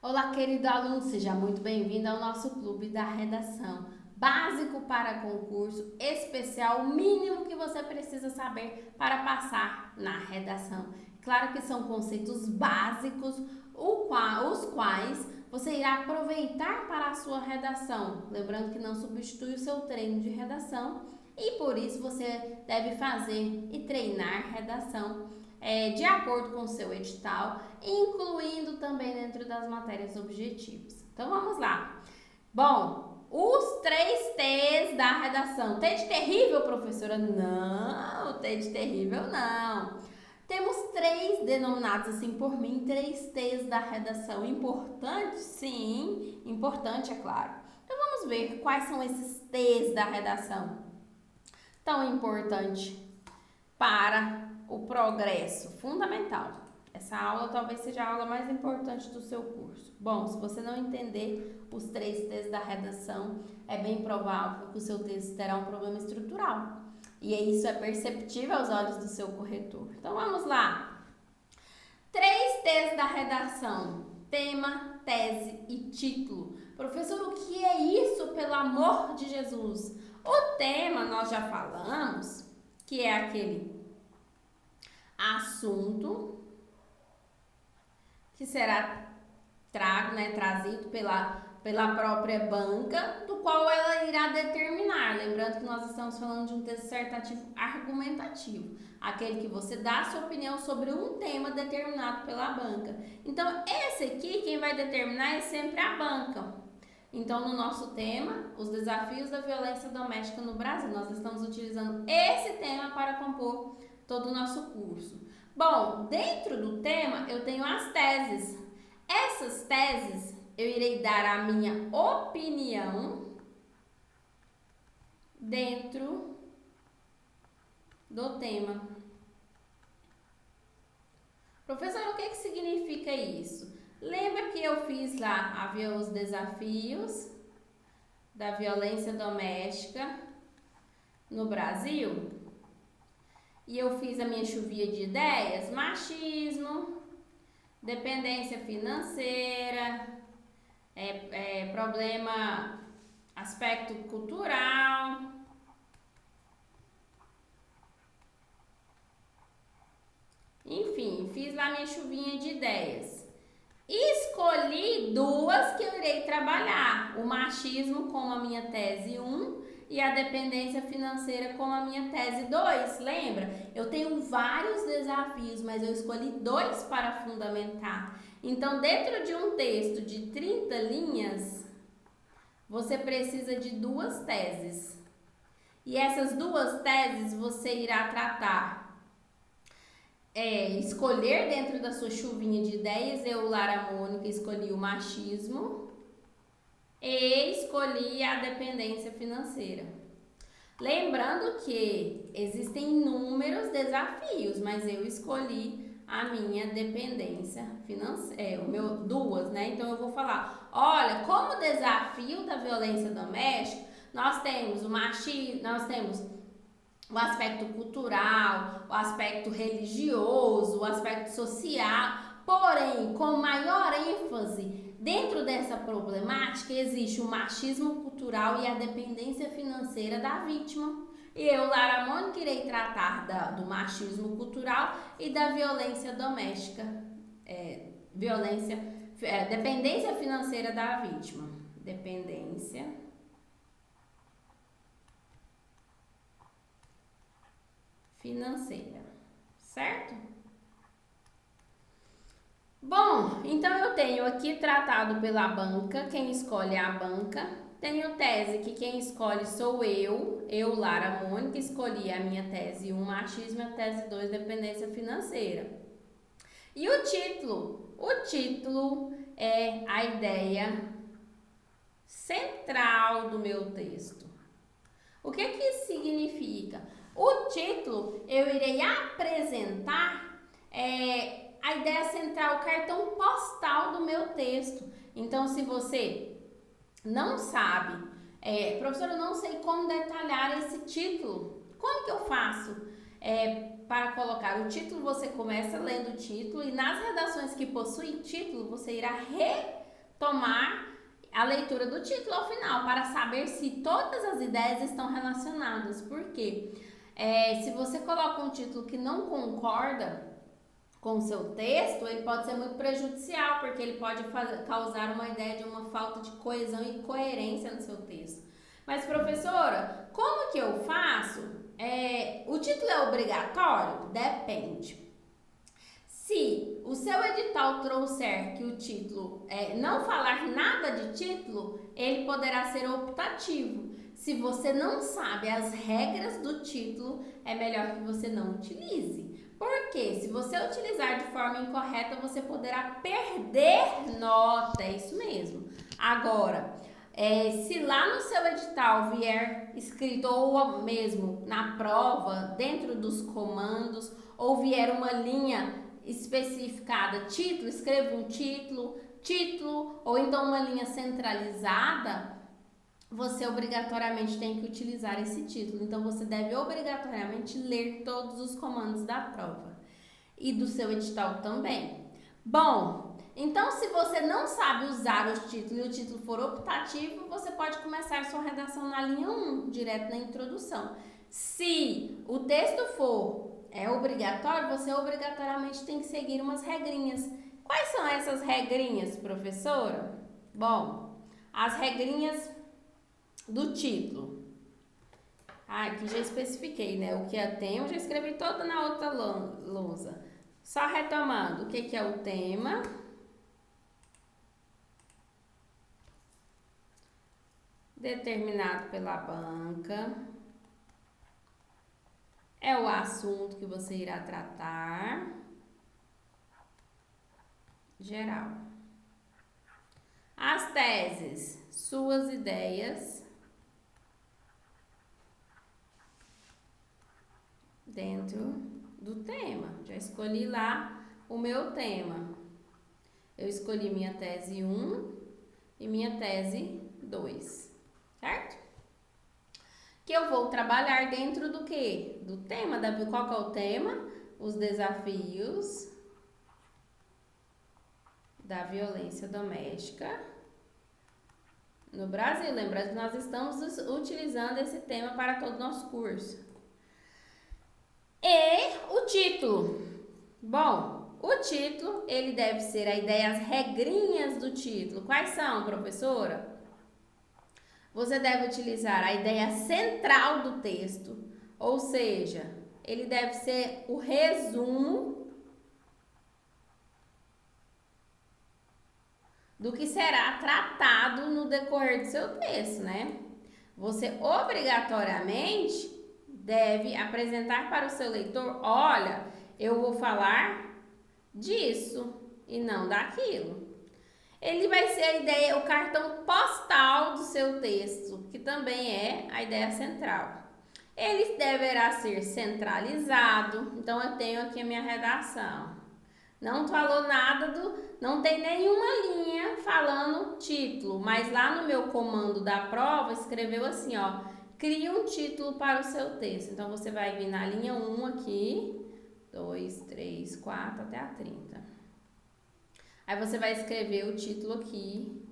Olá, querido aluno, seja muito bem-vindo ao nosso clube da redação. Básico para concurso, especial, o mínimo que você precisa saber para passar na redação. Claro que são conceitos básicos, os quais você irá aproveitar para a sua redação. Lembrando que não substitui o seu treino de redação e por isso você deve fazer e treinar redação de acordo com o seu edital, incluindo também dentro das matérias objetivas. Então vamos lá. Bom, os 3 T's da redação. T de terrível, professora? Não, T de terrível não. Temos 3 denominados assim por mim, 3 T's da redação. Importante? Sim, importante, é claro. Então vamos ver quais são esses T's da redação. Tão importante para o progresso, fundamental. Essa aula talvez seja a aula mais importante do seu curso. Bom, se você não entender os 3 T's da redação, é bem provável que o seu texto terá um problema estrutural. E isso é perceptível aos olhos do seu corretor. Então vamos lá. 3 T's da redação: tema, tese e título. Professor, o que é isso, pelo amor de Jesus? O tema nós já falamos, que é aquele assunto que será trazido pela própria banca, do qual ela irá determinar. Lembrando que nós estamos falando de um texto dissertativo argumentativo, aquele que você dá a sua opinião sobre um tema determinado pela banca. Então, esse aqui, quem vai determinar é sempre a banca. Então, no nosso tema, os desafios da violência doméstica no Brasil, nós estamos utilizando esse tema para compor todo o nosso curso. Bom, dentro do tema eu tenho as teses. Essas teses eu irei dar a minha opinião dentro do tema. Professor, o que significa isso? Lembra que eu fiz lá os desafios da violência doméstica no Brasil? E eu fiz a minha chuvinha de ideias: machismo, dependência financeira, problema, aspecto cultural. Enfim, fiz lá minha chuvinha de ideias. Escolhi 2 que eu irei trabalhar: o machismo como a minha tese 1 e a dependência financeira como a minha tese 2. Lembra? Eu tenho vários desafios, mas eu escolhi 2 para fundamentar. Então, dentro de um texto de 30 linhas, você precisa de 2 teses. E essas 2 teses você irá tratar. Escolher dentro da sua chuvinha de ideias. Eu, Lara Mônica, escolhi o machismo e escolhi a dependência financeira. Lembrando que existem inúmeros desafios, mas eu escolhi a minha dependência financeira, 2, né? Então eu vou falar: olha, como desafio da violência doméstica, nós temos o machismo, nós temos o aspecto cultural, o aspecto religioso, o aspecto social. Porém, com maior ênfase, dentro dessa problemática existe o machismo cultural e a dependência financeira da vítima. E eu, Lara Mônica, irei tratar do machismo cultural e da violência doméstica, dependência financeira da vítima. Dependência financeira, certo? Bom, então eu tenho aqui tratado pela banca, quem escolhe é a banca. Tenho tese que quem escolhe sou eu, Lara Mônica, escolhi a minha tese 1, machismo, e a tese 2, dependência financeira. E o título? O título é a ideia central do meu texto. O que isso significa? O título, eu irei apresentar a ideia central, o cartão postal do meu texto. Então, se você não sabe, professora, eu não sei como detalhar esse título, como que eu faço para colocar o título? Você começa lendo o título e nas redações que possuem título, você irá tomar a leitura do título ao final, para saber se todas as ideias estão relacionadas. Por quê? Se você coloca um título que não concorda com o seu texto, ele pode ser muito prejudicial, porque ele pode causar uma ideia de uma falta de coesão e coerência no seu texto. Mas, professora, como que eu faço? O título é obrigatório? Depende. Se o seu edital trouxer que o título não falar nada de título, ele poderá ser optativo. Se você não sabe as regras do título, é melhor que você não utilize. Porque se você utilizar de forma incorreta, você poderá perder nota, é isso mesmo. Agora, se lá no seu edital vier escrito, ou mesmo na prova, dentro dos comandos, ou vier uma linha especificada, título, escreva um título, ou então uma linha centralizada, você obrigatoriamente tem que utilizar esse título. Então, você deve obrigatoriamente ler todos os comandos da prova e do seu edital também. Bom, então se você não sabe usar o título e o título for optativo, você pode começar a sua redação na linha 1, direto na introdução. Se o texto for obrigatório, você obrigatoriamente tem que seguir umas regrinhas. Quais são essas regrinhas, professora? Bom, as regrinhas do título. Aqui já especifiquei, né? O que é tema, eu já escrevi toda na outra lousa. Só retomando, o que é o tema? Determinado pela banca. É o assunto que você irá tratar. Geral. As teses, suas ideias dentro do tema. Já escolhi lá o meu tema. Eu escolhi minha tese 1 e minha tese 2, certo? Que eu vou trabalhar dentro do quê? Do tema. Qual que é o tema? Os desafios da violência doméstica no Brasil. Lembrando que nós estamos utilizando esse tema para todo o nosso curso. E o título. Bom, o título, ele deve ser a ideia, as regrinhas do título. Quais são, professora? Você deve utilizar a ideia central do texto, ou seja, ele deve ser o resumo do que será tratado no decorrer do seu texto, né? Você obrigatoriamente deve apresentar para o seu leitor, olha, eu vou falar disso e não daquilo. Ele vai ser a ideia, o cartão postal do seu texto, que também é a ideia central. Ele deverá ser centralizado. Então, eu tenho aqui a minha redação. Não falou nada não tem nenhuma linha falando título, mas lá no meu comando da prova escreveu assim, ó, crie um título para o seu texto. Então, você vai vir na linha 1 aqui, 2, 3, 4 até a 30. Aí você vai escrever o título aqui,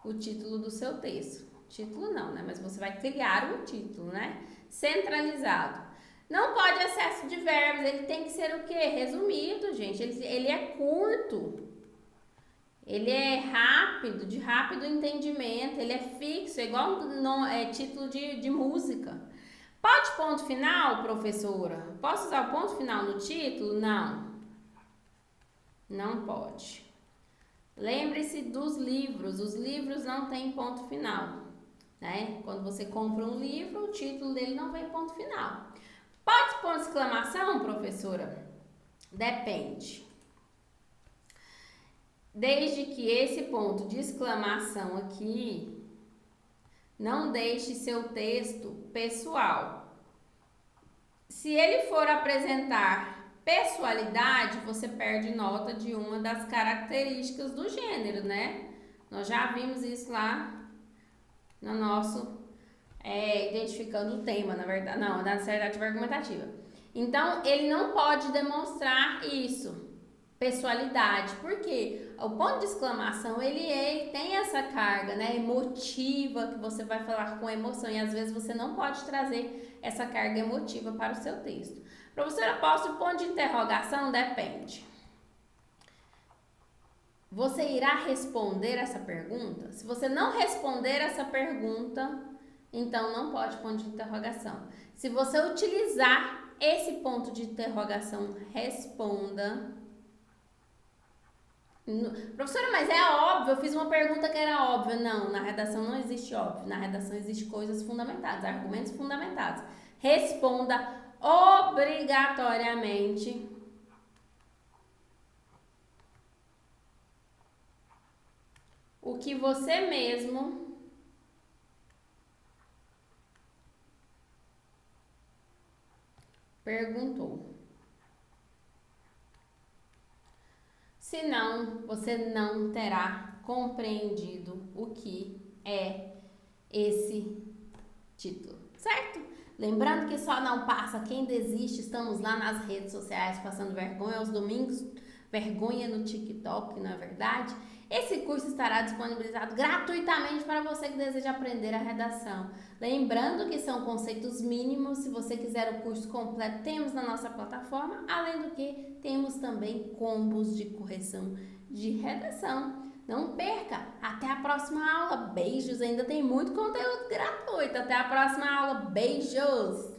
o título do seu texto. Título não, né? Mas você vai criar um título, né? Centralizado. Não pode excesso de verbos, ele tem que ser o quê? Resumido, gente. Ele é curto. Ele é rápido, de rápido entendimento. Ele é fixo, é igual título de música. Pode ponto final, professora? Posso usar o ponto final no título? Não. Não pode. Lembre-se dos livros. Os livros não têm ponto final, né? Quando você compra um livro, o título dele não vem ponto final. Pode ponto de exclamação, professora? Depende. Desde que esse ponto de exclamação aqui não deixe seu texto pessoal. Se ele for apresentar pessoalidade, você perde nota de uma das características do gênero, né? Nós já vimos isso lá no nosso identificando o tema, na verdade, não, na assertiva argumentativa. Então, ele não pode demonstrar isso, pessoalidade. Porque o ponto de exclamação, ele tem essa carga, né, emotiva, que você vai falar com emoção, e às vezes você não pode trazer essa carga emotiva para o seu texto. Professora, posso ponto de interrogação? Depende. Você irá responder essa pergunta? Se você não responder essa pergunta, então não pode ponto de interrogação. Se você utilizar esse ponto de interrogação, responda. Professora, mas é óbvio, eu fiz uma pergunta que era óbvia. Não, na redação não existe óbvio. Na redação existe coisas fundamentadas, argumentos fundamentados. Responda obrigatoriamente o que você mesmo perguntou. Senão, você não terá compreendido o que é esse título, certo? Lembrando que só não passa quem desiste. Estamos lá nas redes sociais passando vergonha aos domingos, vergonha no TikTok, não é verdade? Esse curso estará disponibilizado gratuitamente para você que deseja aprender a redação. Lembrando que são conceitos mínimos. Se você quiser o curso completo, temos na nossa plataforma. Além do que, temos também combos de correção de redação. Não perca! Até a próxima aula. Beijos! Ainda tem muito conteúdo gratuito. Até a próxima aula. Beijos!